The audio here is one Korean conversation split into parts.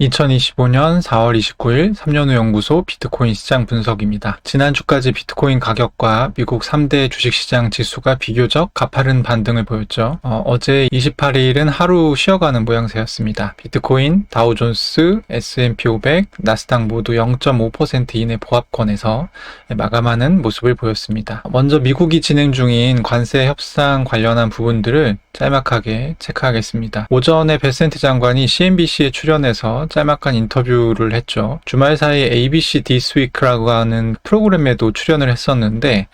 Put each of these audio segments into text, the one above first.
2025년 4월 29일 3년후 연구소 비트코인 시장 분석입니다. 지난주까지 비트코인 가격과 미국 3대 주식시장 지수가 비교적 가파른 반등을 보였죠. 어제 28일은 하루 쉬어가는 모양새였습니다. 비트코인, 다우존스, S&P 500, 나스닥 모두 0.5% 이내 보합권에서 마감하는 모습을 보였습니다. 먼저 미국이 진행 중인 관세 협상 관련한 부분들을 짤막하게 체크하겠습니다. 오전에 베센트 장관이 CNBC에 출연해서 짤막한 인터뷰를 했죠. 주말 사이에 ABC This Week라고 하는 프로그램에도 출연을 했었는데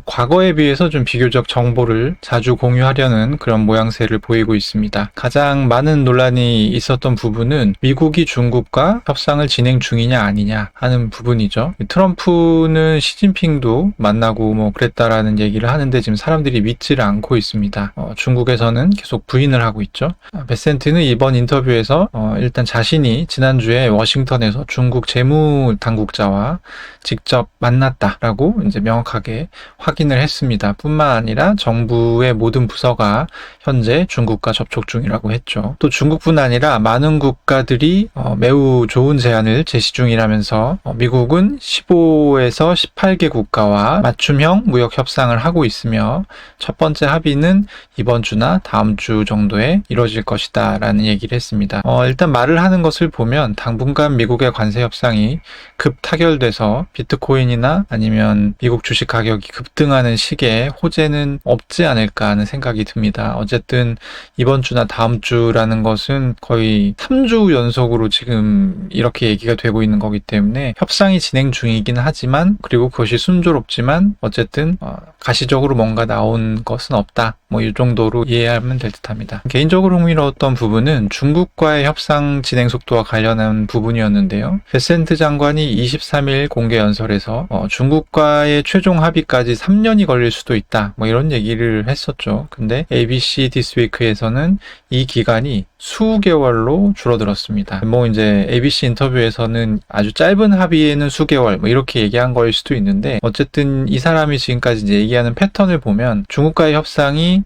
과거에 비해서 좀 비교적 정보를 자주 공유하려는 그런 모양새를 보이고 있습니다. 가장 많은 논란이 있었던 부분은 미국이 중국과 협상을 진행 중이냐 아니냐 하는 부분이죠. 트럼프는 시진핑도 만나고 그랬다라는 얘기를 하는데 지금 사람들이 믿지를 않고 있습니다. 중국에서는 계속 부인을 하고 있죠. 베센트는 이번 인터뷰에서 일단 자신이 지난주에 워싱턴에서 중국 재무당국자와 직접 만났다라고 이제 명확하게 확인을 했습니다. 뿐만 아니라 정부의 모든 부서가 현재 중국과 접촉 중이라고 했죠. 또 중국뿐 아니라 많은 국가들이 매우 좋은 제안을 제시 중이라면서 미국은 15에서 18개 국가와 맞춤형 무역 협상을 하고 있으며 첫 번째 합의는 이번 주나 다음 주 정도에 이루어질 것이다 라는 얘기를 했습니다. 일단 말을 하는 것을 보면 당분간 미국의 관세 협상이 급 타결돼서 비트코인이나 아니면 미국 주식 가격이 급등하는 시기에 호재는 없지 않을까 하는 생각이 듭니다. 어쨌든 이번 주나 다음 주라는 것은 거의 3주 연속으로 지금 이렇게 얘기가 되고 있는 거기 때문에 협상이 진행 중이긴 하지만 그리고 그것이 순조롭지만 어쨌든 가시적으로 뭔가 나온 것은 없다. 이 정도로 이해하면 될 듯합니다. 개인적으로 흥미로웠던 부분은 중국과의 협상 진행 속도와 관련한 부분이었는데요. 베센트 장관이 23일 공개 연설에서 중국과의 최종 합의까지 3년이 걸릴 수도 있다. 이런 얘기를 했었죠. 근데 ABC This Week에서는 이 기간이 수개월로 줄어들었습니다. 이제 ABC 인터뷰에서는 아주 짧은 합의에는 수개월 이렇게 얘기한 거일 수도 있는데 어쨌든 이 사람이 지금까지 이제 얘기하는 패턴을 보면 중국과의 협상이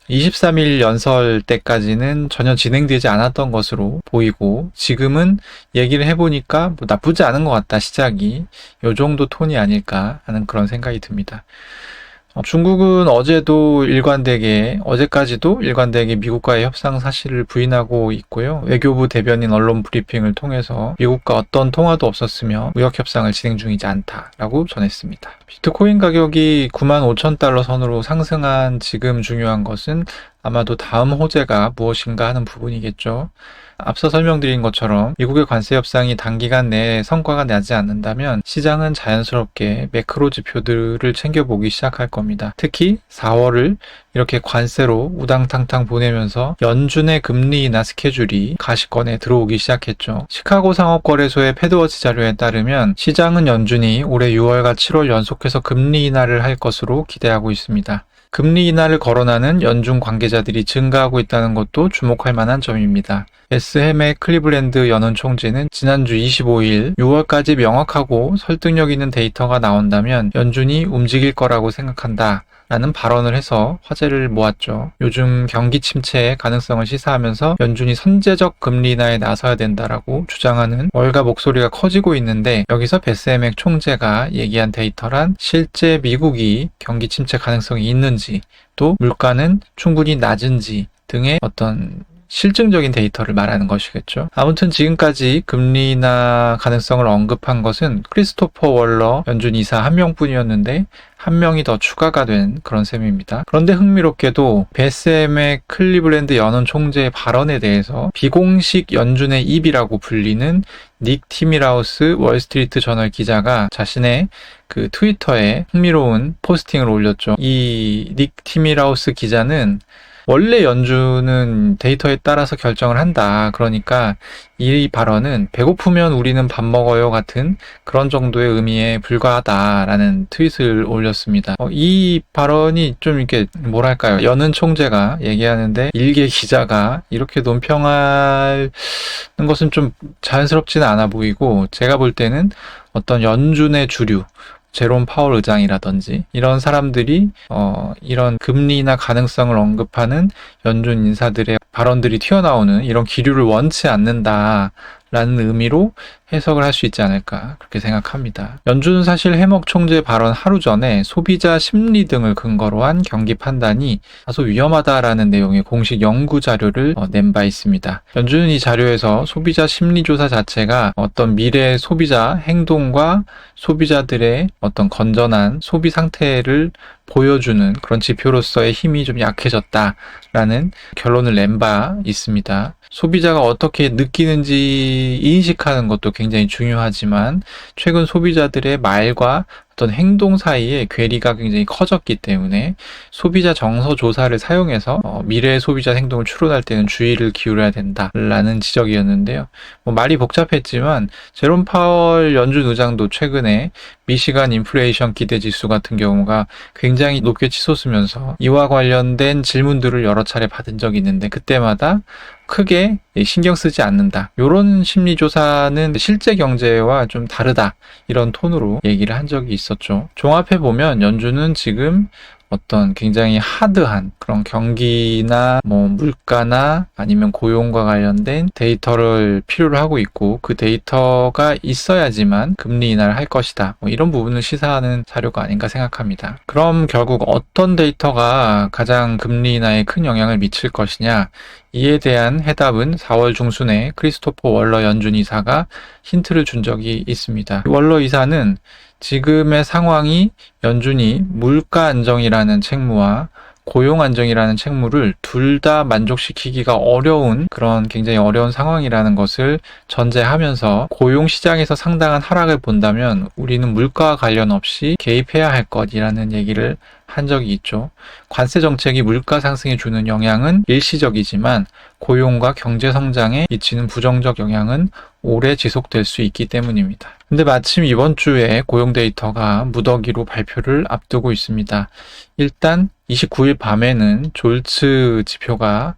23일 연설 때까지는 전혀 진행되지 않았던 것으로 보이고 지금은 얘기를 해보니까 나쁘지 않은 것 같다 시작이 요 정도 톤이 아닐까 하는 그런 생각이 듭니다. 중국은 어제까지도 일관되게 미국과의 협상 사실을 부인하고 있고요. 외교부 대변인 언론 브리핑을 통해서 미국과 어떤 통화도 없었으며 무역 협상을 진행 중이지 않다라고 전했습니다. 비트코인 가격이 95,000달러 선으로 상승한 지금 중요한 것은 아마도 다음 호재가 무엇인가 하는 부분이겠죠. 앞서 설명드린 것처럼 미국의 관세 협상이 단기간 내에 성과가 나지 않는다면 시장은 자연스럽게 매크로 지표들을 챙겨보기 시작할 겁니다. 특히 4월을 이렇게 관세로 우당탕탕 보내면서 연준의 금리 인하 스케줄이 가시권에 들어오기 시작했죠. 시카고 상업거래소의 패드워치 자료에 따르면 시장은 연준이 올해 6월과 7월 연속해서 금리 인하를 할 것으로 기대하고 있습니다. 금리 인하를 거론하는 연준 관계자들이 증가하고 있다는 것도 주목할 만한 점입니다. SM의 클리블랜드 연은 총재는 지난주 25일 6월까지 명확하고 설득력 있는 데이터가 나온다면 연준이 움직일 거라고 생각한다. 라는 발언을 해서 화제를 모았죠. 요즘 경기 침체의 가능성을 시사하면서 연준이 선제적 금리 인하에 나서야 된다라고 주장하는 월가 목소리가 커지고 있는데 여기서 베스엠액 총재가 얘기한 데이터란 실제 미국이 경기 침체 가능성이 있는지 또 물가는 충분히 낮은지 등의 어떤 실증적인 데이터를 말하는 것이겠죠. 아무튼 지금까지 금리 인하 가능성을 언급한 것은 크리스토퍼 월러 연준 이사 한 명뿐이었는데 한 명이 더 추가가 된 그런 셈입니다. 그런데 흥미롭게도 베스엠의 클리블랜드 연은 총재의 발언에 대해서 비공식 연준의 입이라고 불리는 닉 티미라우스 월스트리트 저널 기자가 자신의 그 트위터에 흥미로운 포스팅을 올렸죠. 이 닉 티미라우스 기자는 원래 연준은 데이터에 따라서 결정을 한다. 그러니까 이 발언은 배고프면 우리는 밥 먹어요 같은 그런 정도의 의미에 불과하다라는 트윗을 올렸습니다. 이 발언이 좀 이렇게 뭐랄까요. 연은 총재가 얘기하는데 일개 기자가 이렇게 논평하는 것은 좀 자연스럽지는 않아 보이고 제가 볼 때는 어떤 연준의 주류 제롬 파월 의장이라든지 이런 사람들이 이런 금리 인하 가능성을 언급하는 연준 인사들의 발언들이 튀어나오는 이런 기류를 원치 않는다라는 라는 의미로 해석을 할 수 있지 않을까 그렇게 생각합니다. 연준은 사실 해먹 총재 발언 하루 전에 소비자 심리 등을 근거로 한 경기 판단이 다소 위험하다라는 내용의 공식 연구 자료를 낸 바 있습니다. 연준은 이 자료에서 소비자 심리 조사 자체가 어떤 미래 소비자 행동과 소비자들의 어떤 건전한 소비 상태를 보여주는 그런 지표로서의 힘이 좀 약해졌다라는 결론을 낸 바 있습니다. 소비자가 어떻게 느끼는지 인식하는 것도 굉장히 중요하지만 최근 소비자들의 말과 어떤 행동 사이에 괴리가 굉장히 커졌기 때문에 소비자 정서 조사를 사용해서 미래의 소비자 행동을 추론할 때는 주의를 기울여야 된다라는 지적이었는데요. 말이 복잡했지만 제롬 파월 연준 의장도 최근에 미시간 인플레이션 기대 지수 같은 경우가 굉장히 높게 치솟으면서 이와 관련된 질문들을 여러 차례 받은 적이 있는데 그때마다 크게 신경 쓰지 않는다. 이런 심리조사는 실제 경제와 좀 다르다. 이런 톤으로 얘기를 한 적이 있었죠. 종합해보면 연준은 지금 어떤 굉장히 하드한 그런 경기나 물가나 아니면 고용과 관련된 데이터를 필요로 하고 있고 그 데이터가 있어야지만 금리 인하를 할 것이다. 이런 부분을 시사하는 자료가 아닌가 생각합니다. 그럼 결국 어떤 데이터가 가장 금리 인하에 큰 영향을 미칠 것이냐? 이에 대한 해답은 4월 중순에 크리스토퍼 월러 연준 이사가 힌트를 준 적이 있습니다. 월러 이사는 지금의 상황이 연준이 물가 안정이라는 책무와 고용 안정이라는 책무를 둘 다 만족시키기가 어려운 그런 굉장히 어려운 상황이라는 것을 전제하면서 고용 시장에서 상당한 하락을 본다면 우리는 물가와 관련 없이 개입해야 할 것이라는 얘기를 한 적이 있죠. 관세 정책이 물가 상승에 주는 영향은 일시적이지만 고용과 경제 성장에 미치는 부정적 영향은 오래 지속될 수 있기 때문입니다. 근데 마침 이번 주에 고용 데이터가 무더기로 발표를 앞두고 있습니다. 일단 29일 밤에는 졸츠 지표가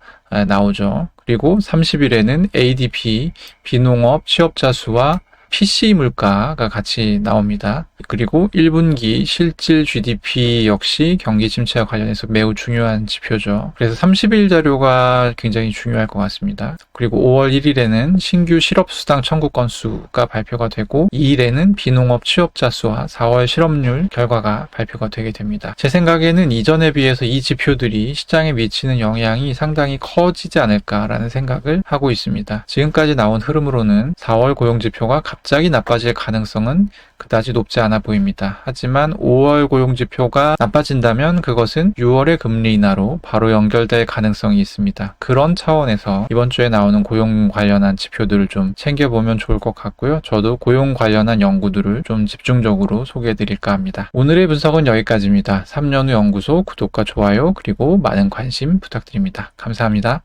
나오죠. 그리고 30일에는 ADP, 비농업 취업자 수와 PC 물가가 같이 나옵니다. 그리고 1분기 실질 GDP 역시 경기 침체와 관련해서 매우 중요한 지표죠. 그래서 30일 자료가 굉장히 중요할 것 같습니다. 그리고 5월 1일에는 신규 실업수당 청구 건수가 발표가 되고 2일에는 비농업 취업자 수와 4월 실업률 결과가 발표가 되게 됩니다. 제 생각에는 이전에 비해서 이 지표들이 시장에 미치는 영향이 상당히 커지지 않을까라는 생각을 하고 있습니다. 지금까지 나온 흐름으로는 4월 고용지표가 갑자기 나빠질 가능성은 그다지 높지 않아 보입니다. 하지만 5월 고용지표가 나빠진다면 그것은 6월의 금리 인하로 바로 연결될 가능성이 있습니다. 그런 차원에서 이번 주에 나오는 고용 관련한 지표들을 좀 챙겨보면 좋을 것 같고요. 저도 고용 관련한 연구들을 좀 집중적으로 소개해드릴까 합니다. 오늘의 분석은 여기까지입니다. 3년후 연구소 구독과 좋아요 그리고 많은 관심 부탁드립니다. 감사합니다.